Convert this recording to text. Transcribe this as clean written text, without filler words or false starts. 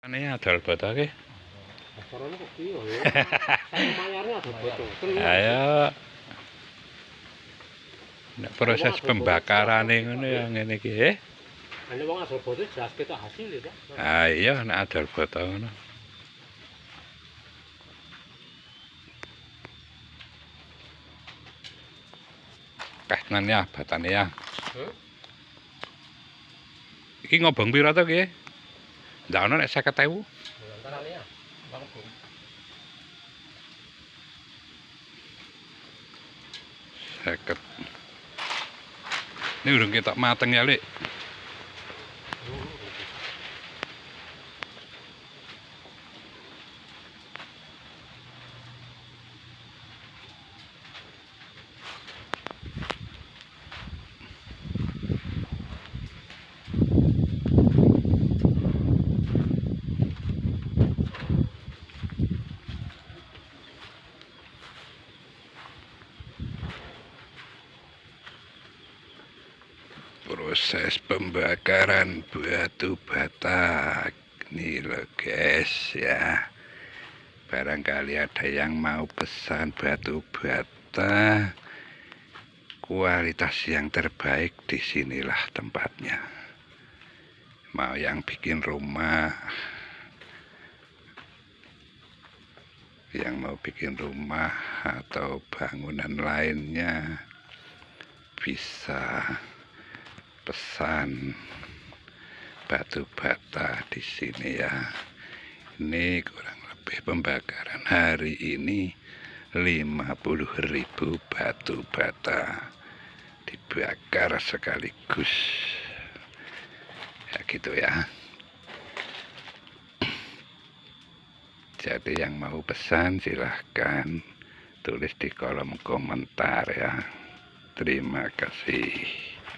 Ini adol botol ke? Acaranya kok piye ya? Saya mayarnya adol botol. Ayo. Nek proses pembakaran ngono ya ngene iki, Ane wong adol botol jelas ketok hasil ya, Pak. Ah iya nek adol botol ngono. Kasnan ya batane ya. Iki ngobong pira to ki? Ndak ono nek 50.000. Antarane ya. Bang Bung. Seket. Ini urung ketok mateng ya, Lik. Proses pembakaran batu bata ini loh guys ya, barangkali ada yang mau pesan batu bata kualitas yang terbaik, di sinilah tempatnya. Mau yang bikin rumah, atau bangunan lainnya bisa pesan batu bata di sini ya. Ini kurang lebih pembakaran hari ini 50.000 batu bata dibakar sekaligus. Ya gitu ya. Jadi yang mau pesan silahkan tulis di kolom komentar ya. Terima kasih.